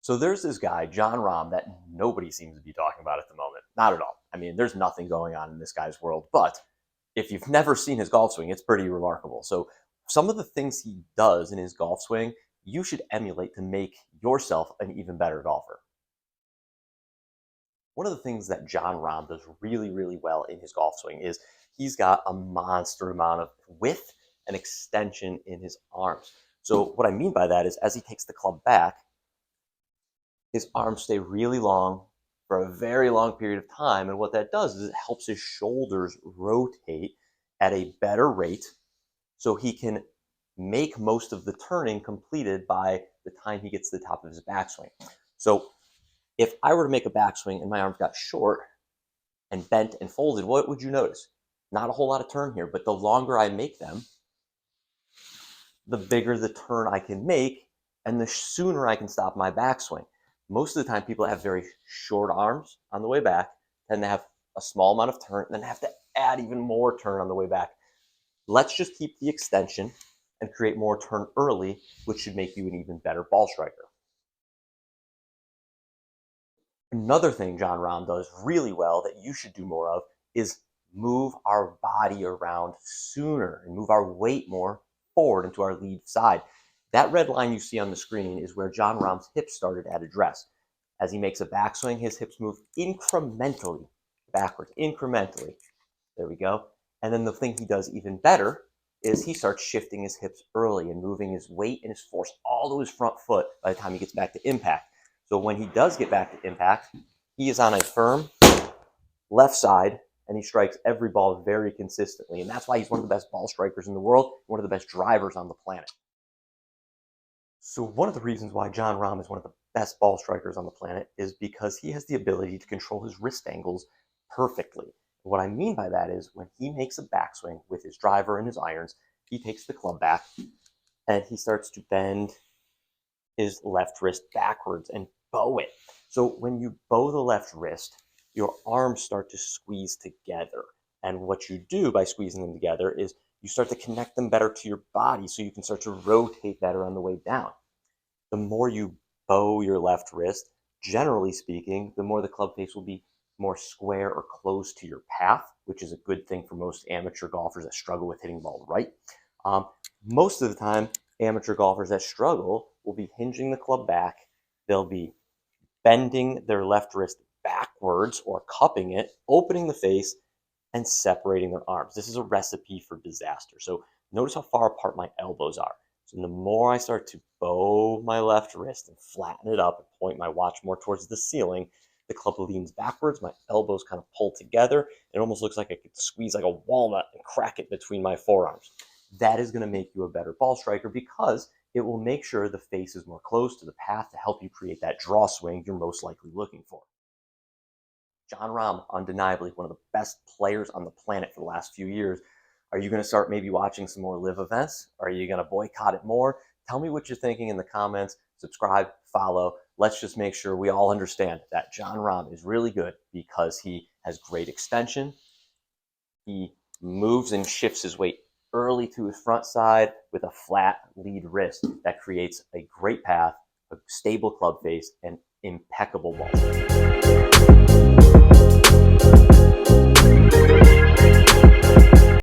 So there's this guy, Jon Rahm, that nobody seems to be talking about at the moment. Not at all. I mean, there's nothing going on in this guy's world. But if you've never seen his golf swing, it's pretty remarkable. So some of the things he does in his golf swing, you should emulate to make yourself an even better golfer. One of the things that Jon Rahm does really, really well in his golf swing is he's got a monster amount of width and extension in his arms. So what I mean by that is as he takes the club back, his arms stay really long for a very long period of time. And what that does is it helps his shoulders rotate at a better rate so he can make most of the turning completed by the time he gets to the top of his backswing. So if I were to make a backswing and my arms got short and bent and folded, what would you notice? Not a whole lot of turn here, but the longer I make them, the bigger the turn I can make and the sooner I can stop my backswing. Most of the time, people that have very short arms on the way back tend to have a small amount of turn and then have to add even more turn on the way back. Let's just keep the extension and create more turn early, which should make you an even better ball striker. Another thing Jon Rahm does really well that you should do more of is move our body around sooner and move our weight more forward into our lead side. That red line you see on the screen is where Jon Rahm's hips started at address. As he makes a backswing, his hips move incrementally backwards, incrementally. There we go. And then the thing he does even better is he starts shifting his hips early and moving his weight and his force all to his front foot by the time he gets back to impact. So when he does get back to impact, he is on a firm left side and he strikes every ball very consistently. And that's why he's one of the best ball strikers in the world, one of the best drivers on the planet. So one of the reasons why Jon Rahm is one of the best ball strikers on the planet is because he has the ability to control his wrist angles perfectly. What I mean by that is when he makes a backswing with his driver and his irons, he takes the club back and he starts to bend his left wrist backwards and bow it. So when you bow the left wrist, your arms start to squeeze together. And what you do by squeezing them together is you start to connect them better to your body so you can start to rotate better on the way down. The more you bow your left wrist, generally speaking, the more the club face will be more square or close to your path, which is a good thing for most amateur golfers that struggle with hitting the ball right. Most of the time, amateur golfers that struggle will be hinging the club back. They'll be bending their left wrist backwards or cupping it, opening the face, and separating their arms. This is a recipe for disaster. So notice how far apart my elbows are. So the more I start to bow my left wrist and flatten it up and point my watch more towards the ceiling, the club leans backwards, my elbows kind of pull together. It almost looks like I could squeeze like a walnut and crack it between my forearms. That is going to make you a better ball striker because it will make sure the face is more close to the path to help you create that draw swing you're most likely looking for. Jon Rahm, undeniably one of the best players on the planet for the last few years. Are you going to start maybe watching some more live events? Are you going to boycott it more? Tell me what you're thinking in the comments. Subscribe, follow. Let's just make sure we all understand that Jon Rahm is really good because he has great extension. He moves and shifts his weight early to his front side with a flat lead wrist that creates a great path, a stable club face, and impeccable ball.